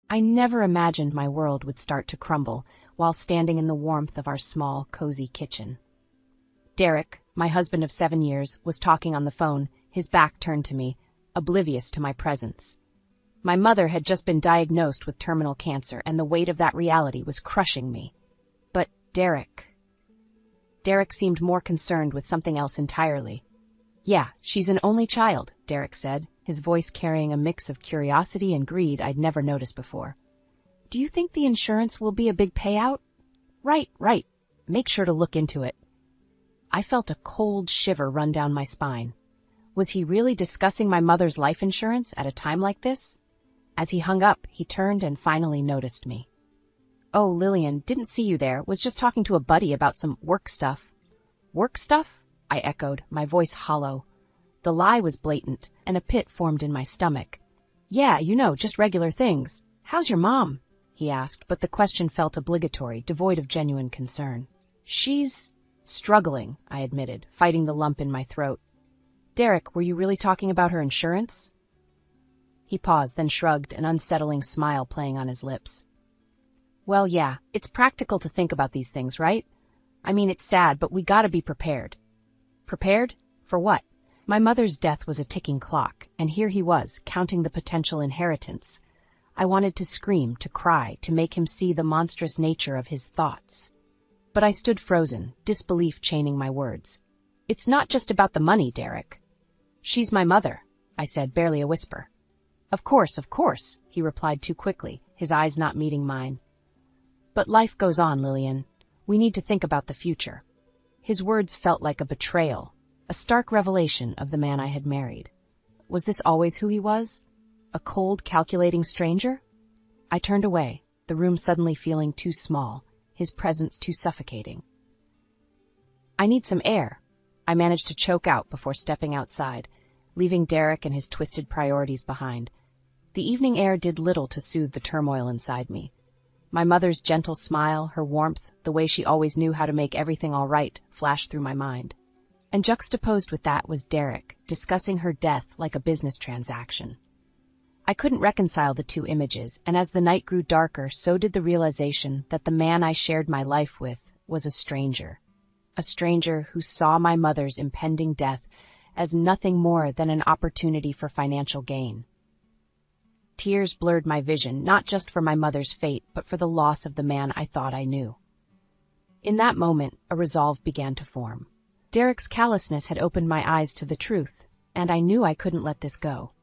I never imagined my world would start to crumble while standing in the warmth of our small, cozy kitchen. Derek, my husband of 7 years, was talking on the phone, his back turned to me, oblivious to my presence. My mother had just been diagnosed with terminal cancer, and the weight of that reality was crushing me. But Derek seemed more concerned with something else entirely. "Yeah, she's an only child," Derek said, his voice carrying a mix of curiosity and greed I'd never noticed before. "Do you think the insurance will be a big payout?" Right. Make sure to look into it." I felt a cold shiver run down my spine. Was he really discussing my mother's life insurance at a time like this? As he hung up, he turned and finally noticed me. "Oh, Lillian, didn't see you there. Was just talking to a buddy about some work stuff." "Work stuff?" I echoed, my voice hollow. The lie was blatant, and a pit formed in my stomach. "Yeah, just regular things. How's your mom?" he asked, but the question felt obligatory, devoid of genuine concern. "She's struggling," I admitted, fighting the lump in my throat. "Derek, were you really talking about her insurance?" He paused, then shrugged, an unsettling smile playing on his lips. "Well, yeah, it's practical to think about these things, right? I mean, it's sad, but we gotta be prepared." Prepared? For what? My mother's death was a ticking clock, and here he was, counting the potential inheritance. I wanted to scream, to cry, to make him see the monstrous nature of his thoughts. But I stood frozen, disbelief chaining my words. "It's not just about the money, Derek." "She's my mother," I said, barely a whisper. Of course, he replied too quickly, his eyes not meeting mine. "But life goes on, Lillian. We need to think about the future." His words felt like a betrayal, a stark revelation of the man I had married. Was this always who he was? A cold, calculating stranger? I turned away, the room suddenly feeling too small, his presence too suffocating. "I need some air," I managed to choke out before stepping outside, leaving Derek and his twisted priorities behind. The evening air did little to soothe the turmoil inside me. My mother's gentle smile, her warmth, the way she always knew how to make everything all right, flashed through my mind. And juxtaposed with that was Derek, discussing her death like a business transaction. I couldn't reconcile the two images, and as the night grew darker, so did the realization that the man I shared my life with was a stranger. A stranger who saw my mother's impending death as nothing more than an opportunity for financial gain. Tears blurred my vision, not just for my mother's fate, but for the loss of the man I thought I knew. In that moment, a resolve began to form. Derek's callousness had opened my eyes to the truth, and I knew I couldn't let this go.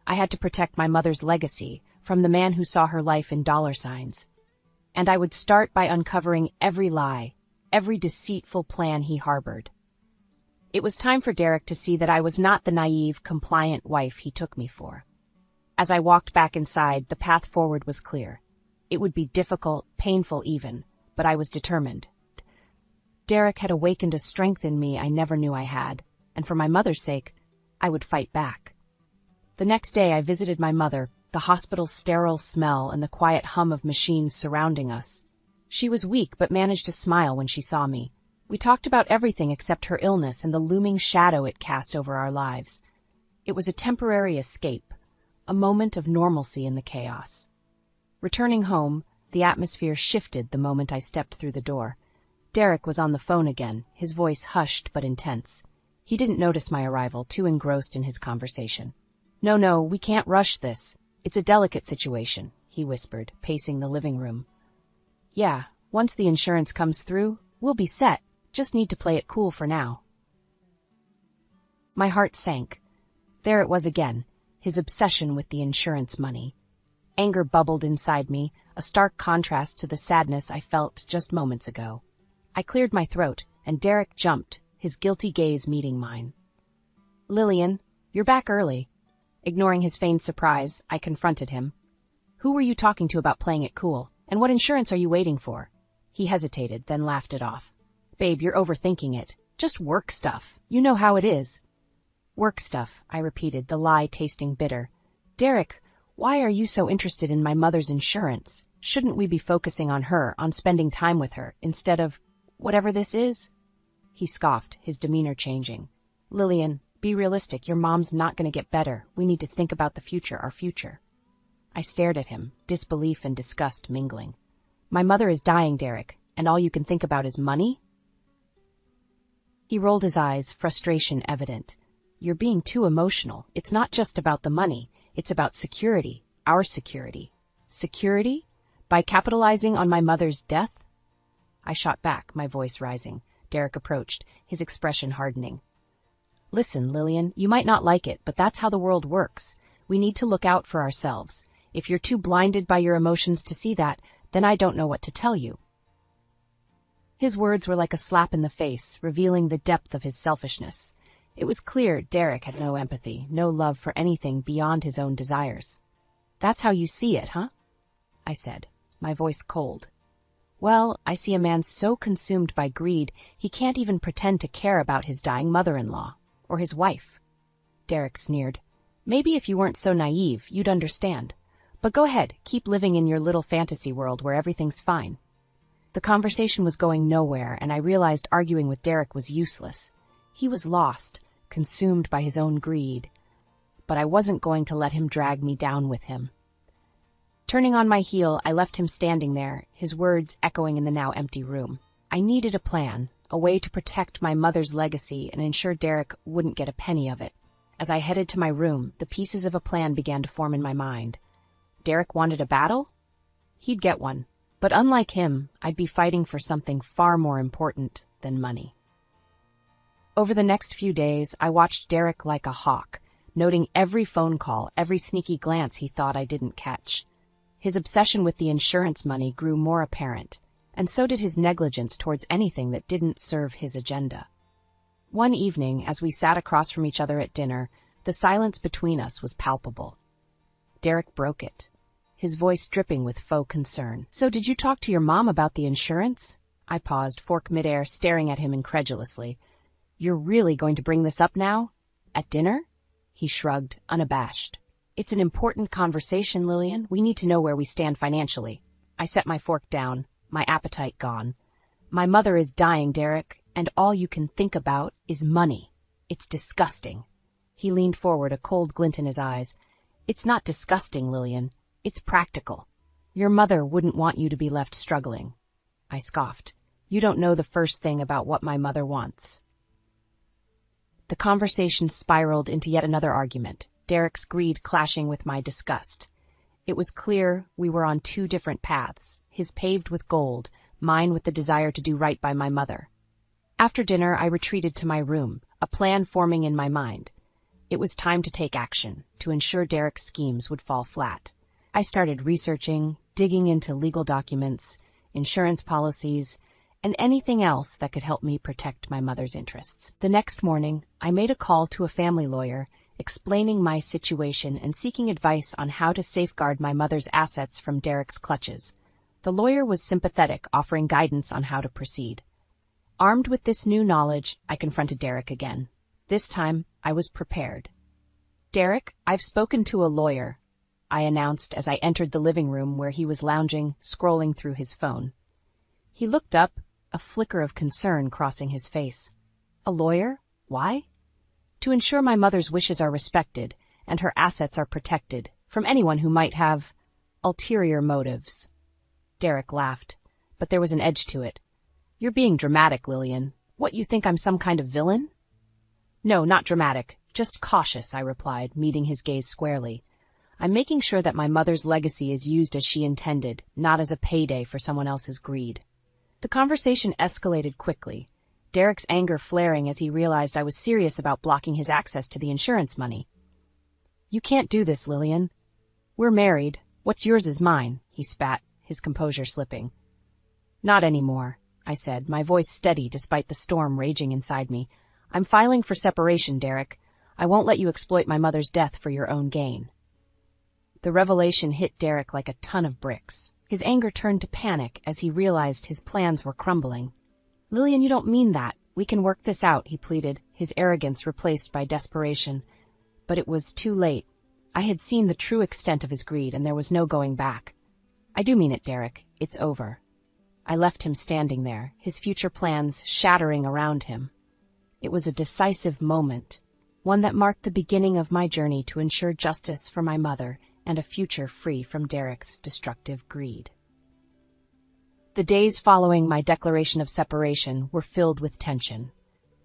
I had to protect my mother's legacy from the man who saw her life in dollar signs. And I would start by uncovering every lie, every deceitful plan he harbored. It was time for Derek to see that I was not the naive, compliant wife he took me for. As I walked back inside, the path forward was clear. It would be difficult, painful even, but I was determined. Derek had awakened a strength in me I never knew I had, and for my mother's sake, I would fight back. The next day I visited my mother, the hospital's sterile smell and the quiet hum of machines surrounding us. She was weak but managed to smile when she saw me. We talked about everything except her illness and the looming shadow it cast over our lives. It was a temporary escape, a moment of normalcy in the chaos. Returning home, the atmosphere shifted the moment I stepped through the door. Derek was on the phone again, his voice hushed but intense. He didn't notice my arrival, too engrossed in his conversation. No, we can't rush this. It's a delicate situation," he whispered, pacing the living room. "Yeah, once the insurance comes through, we'll be set. Just need to play it cool for now." My heart sank. There it was again, his obsession with the insurance money. Anger bubbled inside me, a stark contrast to the sadness I felt just moments ago. I cleared my throat, and Derek jumped, his guilty gaze meeting mine. "Lillian, you're back early." Ignoring his feigned surprise, I confronted him. "Who were you talking to about playing it cool, and what insurance are you waiting for?" He hesitated, then laughed it off. "Babe, you're overthinking it. Just work stuff. You know how it is." "Work stuff," I repeated, the lie tasting bitter. "Derek, why are you so interested in my mother's insurance? Shouldn't we be focusing on her, on spending time with her, instead of whatever this is?" He scoffed, his demeanor changing. "Lillian, be realistic. Your mom's not going to get better. We need to think about the future, our future." I stared at him, disbelief and disgust mingling. My mother is dying, Derek, and all you can think about is money? He rolled his eyes, frustration evident. You're being too emotional. It's not just about the money. It's about security, our security. Security? By capitalizing on my mother's death? I shot back, my voice rising. Derek approached, his expression hardening. Listen, Lillian, you might not like it, but that's how the world works. We need to look out for ourselves. If you're too blinded by your emotions to see that, then I don't know what to tell you. His words were like a slap in the face, revealing the depth of his selfishness. It was clear Derek had no empathy, no love for anything beyond his own desires. That's how you see it, huh? I said, my voice cold. Well, I see a man so consumed by greed, he can't even pretend to care about his dying mother-in-law, or his wife. Derek sneered. Maybe if you weren't so naive, you'd understand. But go ahead, keep living in your little fantasy world where everything's fine. The conversation was going nowhere, and I realized arguing with Derek was useless. He was lost, consumed by his own greed. But I wasn't going to let him drag me down with him. Turning on my heel, I left him standing there, his words echoing in the now empty room. I needed a plan, a way to protect my mother's legacy and ensure Derek wouldn't get a penny of it. As I headed to my room, the pieces of a plan began to form in my mind. Derek wanted a battle? He'd get one. But unlike him, I'd be fighting for something far more important than money. Over the next few days, I watched Derek like a hawk, noting every phone call, every sneaky glance he thought I didn't catch. His obsession with the insurance money grew more apparent, and so did his negligence towards anything that didn't serve his agenda. One evening, as we sat across from each other at dinner, the silence between us was palpable. Derek broke it, his voice dripping with faux concern. So did you talk to your mom about the insurance? I paused, fork midair, staring at him incredulously. You're really going to bring this up now? At dinner? He shrugged, unabashed. It's an important conversation, Lillian. We need to know where we stand financially. I set my fork down, my appetite gone. My mother is dying, Derek, and all you can think about is money. It's disgusting. He leaned forward, a cold glint in his eyes. It's not disgusting, Lillian. It's practical. Your mother wouldn't want you to be left struggling. I scoffed. You don't know the first thing about what my mother wants. The conversation spiraled into yet another argument, Derek's greed clashing with my disgust. It was clear we were on two different paths, his paved with gold, mine with the desire to do right by my mother. After dinner, I retreated to my room, a plan forming in my mind. It was time to take action, to ensure Derek's schemes would fall flat. I started researching, digging into legal documents, insurance policies, and anything else that could help me protect my mother's interests. The next morning, I made a call to a family lawyer, explaining my situation and seeking advice on how to safeguard my mother's assets from Derek's clutches. The lawyer was sympathetic, offering guidance on how to proceed. Armed with this new knowledge, I confronted Derek again. This time, I was prepared. Derek, I've spoken to a lawyer, I announced as I entered the living room where he was lounging, scrolling through his phone. He looked up, a flicker of concern crossing his face. A lawyer? Why? To ensure my mother's wishes are respected and her assets are protected from anyone who might have ulterior motives. Derek laughed, but there was an edge to it. You're being dramatic, Lillian. What, you think I'm some kind of villain? No, not dramatic, just cautious, I replied, meeting his gaze squarely. I'm making sure that my mother's legacy is used as she intended, not as a payday for someone else's greed. The conversation escalated quickly, Derek's anger flaring as he realized I was serious about blocking his access to the insurance money. You can't do this, Lillian. We're married. What's yours is mine, he spat, his composure slipping. Not anymore, I said, my voice steady despite the storm raging inside me. I'm filing for separation, Derek. I won't let you exploit my mother's death for your own gain. The revelation hit Derek like a ton of bricks. His anger turned to panic as he realized his plans were crumbling. Lillian, you don't mean that. We can work this out, he pleaded, his arrogance replaced by desperation. But it was too late. I had seen the true extent of his greed, and there was no going back. I do mean it, Derek. It's over. I left him standing there, his future plans shattering around him. It was a decisive moment, one that marked the beginning of my journey to ensure justice for my mother and a future free from Derek's destructive greed. The days following my declaration of separation were filled with tension.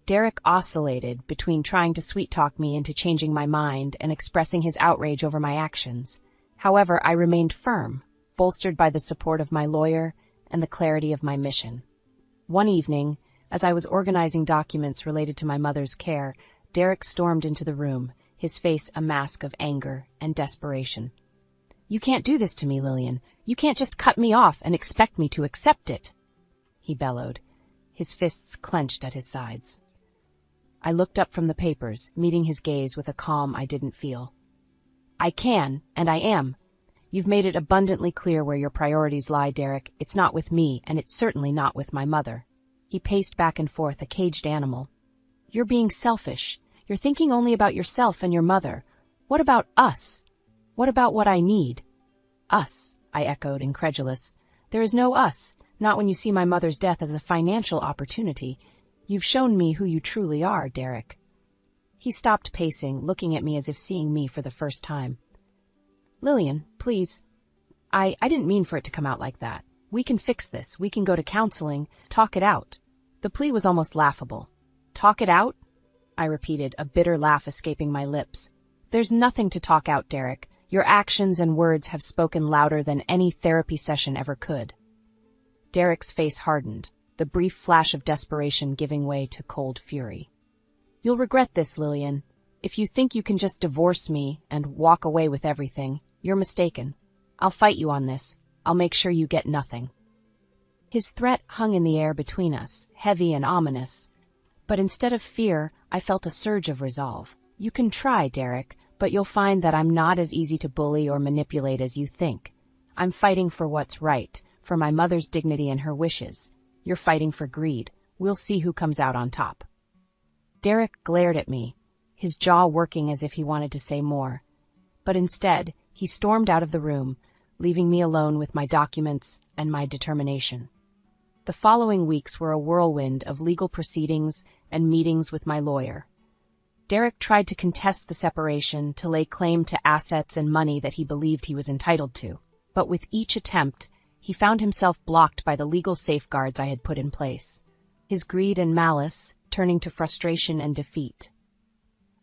Derek oscillated between trying to sweet-talk me into changing my mind and expressing his outrage over my actions. However, I remained firm, bolstered by the support of my lawyer and the clarity of my mission. One evening, as I was organizing documents related to my mother's care, Derek stormed into the room, his face a mask of anger and desperation. "You can't do this to me, Lillian. You can't just cut me off and expect me to accept it," he bellowed, his fists clenched at his sides. I looked up from the papers, meeting his gaze with a calm I didn't feel. "I can, and I am. You've made it abundantly clear where your priorities lie, Derek. It's not with me, and it's certainly not with my mother." He paced back and forth, a caged animal. "You're being selfish. You're thinking only about yourself and your mother. What about us? What about what I need?" "Us," I echoed, incredulous. "There is no us, not when you see my mother's death as a financial opportunity. You've shown me who you truly are, Derek." He stopped pacing, looking at me as if seeing me for the first time. "Lillian, please. I didn't mean for it to come out like that. We can fix this. We can go to counseling, talk it out." The plea was almost laughable. "Talk it out?" I repeated, a bitter laugh escaping my lips. "There's nothing to talk out, Derek. Your actions and words have spoken louder than any therapy session ever could." Derek's face hardened, the brief flash of desperation giving way to cold fury. "You'll regret this, Lillian. If you think you can just divorce me and walk away with everything, you're mistaken. I'll fight you on this. I'll make sure you get nothing." His threat hung in the air between us, heavy and ominous. But instead of fear, I felt a surge of resolve. "You can try, Derek, but you'll find that I'm not as easy to bully or manipulate as you think. I'm fighting for what's right, for my mother's dignity and her wishes. You're fighting for greed. We'll see who comes out on top." Derek glared at me, his jaw working as if he wanted to say more. But instead, he stormed out of the room, leaving me alone with my documents and my determination. The following weeks were a whirlwind of legal proceedings and meetings with my lawyer. Derek tried to contest the separation, to lay claim to assets and money that he believed he was entitled to. But with each attempt, he found himself blocked by the legal safeguards I had put in place, his greed and malice turning to frustration and defeat.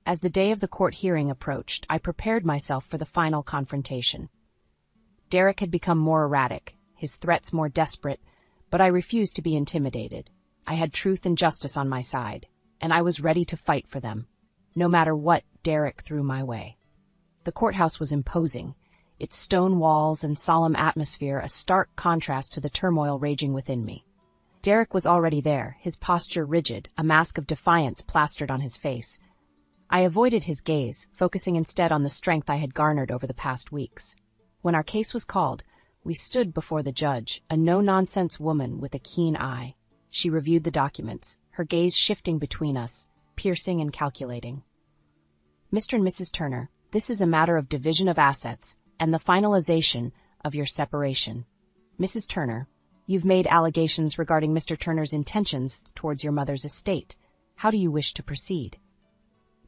As the day of the court hearing approached, I prepared myself for the final confrontation. Derek had become more erratic, his threats more desperate, but I refused to be intimidated. I had truth and justice on my side, and I was ready to fight for them, no matter what Derek threw my way. The courthouse was imposing, its stone walls and solemn atmosphere a stark contrast to the turmoil raging within me. Derek was already there, his posture rigid, a mask of defiance plastered on his face. I avoided his gaze, focusing instead on the strength I had garnered over the past weeks. When our case was called, we stood before the judge, a no-nonsense woman with a keen eye. She reviewed the documents, her gaze shifting between us, piercing and calculating. "Mr. and Mrs. Turner, this is a matter of division of assets and the finalization of your separation. Mrs. Turner, you've made allegations regarding Mr. Turner's intentions towards your mother's estate. How do you wish to proceed?"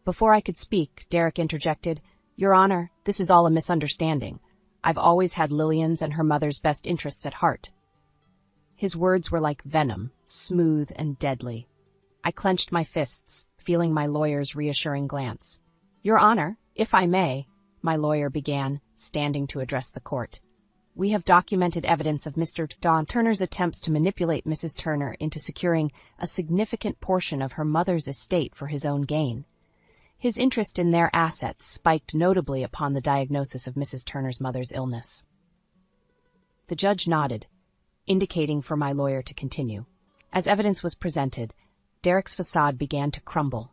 Before I could speak, Derek interjected, "Your Honor, this is all a misunderstanding. I've always had Lillian's and her mother's best interests at heart." His words were like venom, smooth and deadly. I clenched my fists, feeling my lawyer's reassuring glance. "Your Honor, if I may," my lawyer began, standing to address the court. "We have documented evidence of Mr. Don Turner's attempts to manipulate Mrs. Turner into securing a significant portion of her mother's estate for his own gain. His interest in their assets spiked notably upon the diagnosis of Mrs. Turner's mother's illness." The judge nodded, indicating for my lawyer to continue. As evidence was presented, Derek's facade began to crumble,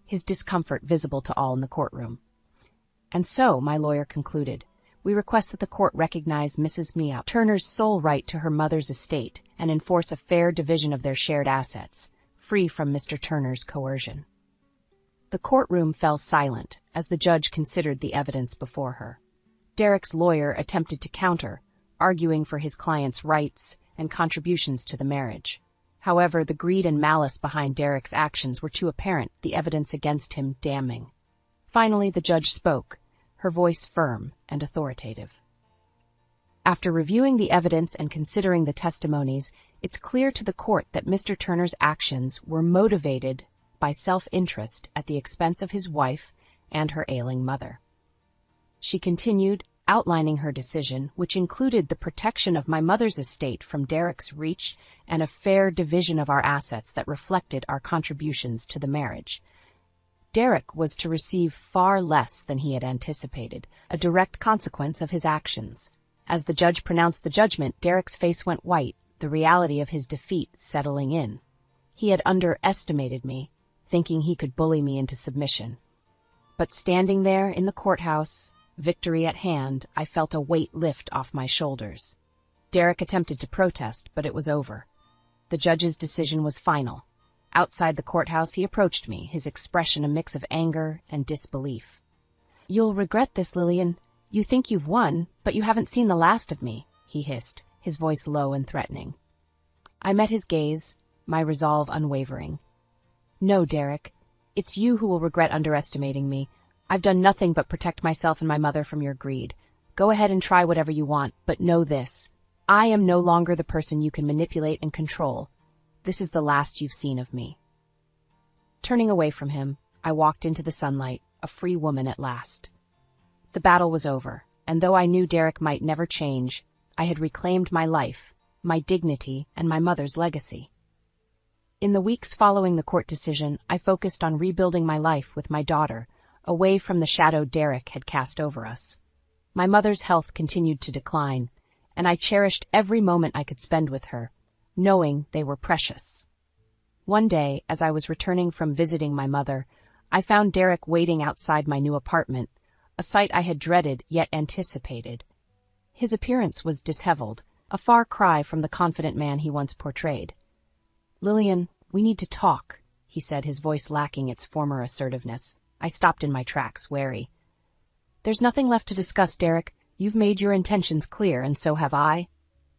his discomfort visible to all in the courtroom. "And so," my lawyer concluded, "we request that the court recognize Mrs. Mia Turner's sole right to her mother's estate and enforce a fair division of their shared assets, free from Mr. Turner's coercion." The courtroom fell silent as the judge considered the evidence before her. Derek's lawyer attempted to counter, arguing for his client's rights and contributions to the marriage. However, the greed and malice behind Derek's actions were too apparent, the evidence against him damning. Finally, the judge spoke, her voice firm and authoritative. After reviewing the evidence and considering the testimonies, it's clear to the court that Mr. Turner's actions were motivated by self-interest at the expense of his wife and her ailing mother. She continued, outlining her decision, which included the protection of my mother's estate from Derek's reach and a fair division of our assets that reflected our contributions to the marriage. Derek was to receive far less than he had anticipated, a direct consequence of his actions. As the judge pronounced the judgment, Derek's face went white, the reality of his defeat settling in. He had underestimated me, thinking he could bully me into submission. But standing there in the courthouse, victory at hand, I felt a weight lift off my shoulders. Derek attempted to protest, but it was over. The judge's decision was final. Outside the courthouse, he approached me, his expression a mix of anger and disbelief. "You'll regret this, Lillian. You think you've won, but you haven't seen the last of me," he hissed, his voice low and threatening. I met his gaze, my resolve unwavering. "No, Derek. It's you who will regret underestimating me. I've done nothing but protect myself and my mother from your greed. Go ahead and try whatever you want, but know this. I am no longer the person you can manipulate and control. This is the last you've seen of me." Turning away from him, I walked into the sunlight, a free woman at last. The battle was over, and though I knew Derek might never change, I had reclaimed my life, my dignity, and my mother's legacy. In the weeks following the court decision, I focused on rebuilding my life with my daughter, away from the shadow Derek had cast over us. My mother's health continued to decline, and I cherished every moment I could spend with her, knowing they were precious. One day, as I was returning from visiting my mother, I found Derek waiting outside my new apartment, a sight I had dreaded yet anticipated. His appearance was disheveled, a far cry from the confident man he once portrayed. "Lillian, we need to talk," he said, his voice lacking its former assertiveness. I stopped in my tracks, wary. "There's nothing left to discuss, Derek. You've made your intentions clear, and so have I."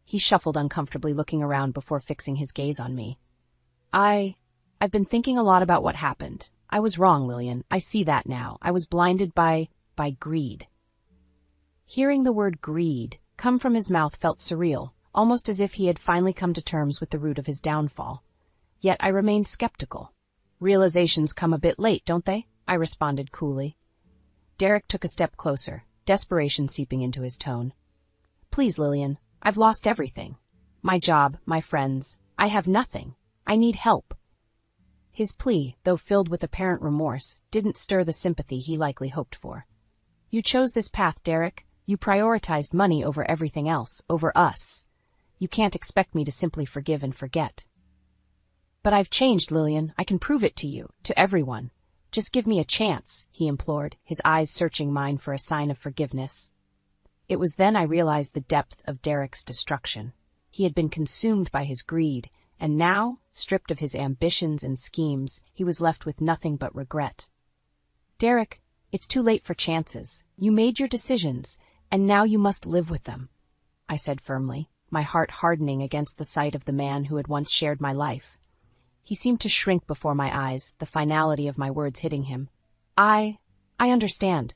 He shuffled uncomfortably, looking around before fixing his gaze on me. I've been thinking a lot about what happened. I was wrong, Lillian. I see that now. I was blinded by greed." Hearing the word greed come from his mouth felt surreal, almost as if he had finally come to terms with the root of his downfall. Yet I remained skeptical. "Realizations come a bit late, don't they?" I responded coolly. Derek took a step closer, desperation seeping into his tone. "Please, Lillian, I've lost everything. My job, my friends. I have nothing. I need help." His plea, though filled with apparent remorse, didn't stir the sympathy he likely hoped for. "You chose this path, Derek. You prioritized money over everything else, over us. You can't expect me to simply forgive and forget." "But I've changed, Lillian. I can prove it to you, to everyone. Just give me a chance," he implored, his eyes searching mine for a sign of forgiveness. It was then I realized the depth of Derek's destruction. He had been consumed by his greed, and now, stripped of his ambitions and schemes, he was left with nothing but regret. "Derek, it's too late for chances. You made your decisions, and now you must live with them," I said firmly, my heart hardening against the sight of the man who had once shared my life. He seemed to shrink before my eyes, the finality of my words hitting him. I understand.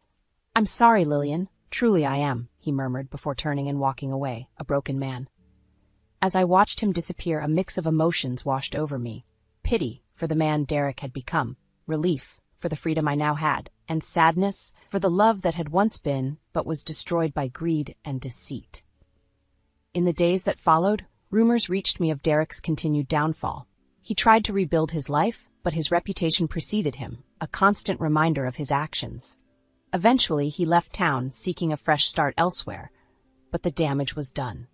I'm sorry, Lillian. Truly I am," he murmured before turning and walking away, a broken man. As I watched him disappear, a mix of emotions washed over me. Pity for the man Derek had become, relief for the freedom I now had, and sadness for the love that had once been, but was destroyed by greed and deceit. In the days that followed, rumors reached me of Derek's continued downfall. He tried to rebuild his life, but his reputation preceded him, a constant reminder of his actions. Eventually, he left town, seeking a fresh start elsewhere, but the damage was done.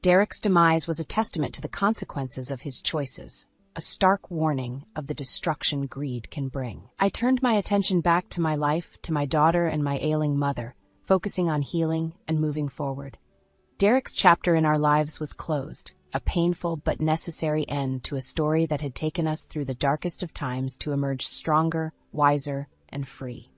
Derek's demise was a testament to the consequences of his choices, a stark warning of the destruction greed can bring. I turned my attention back to my life, to my daughter and my ailing mother, focusing on healing and moving forward. Derek's chapter in our lives was closed, a painful but necessary end to a story that had taken us through the darkest of times to emerge stronger, wiser, and free.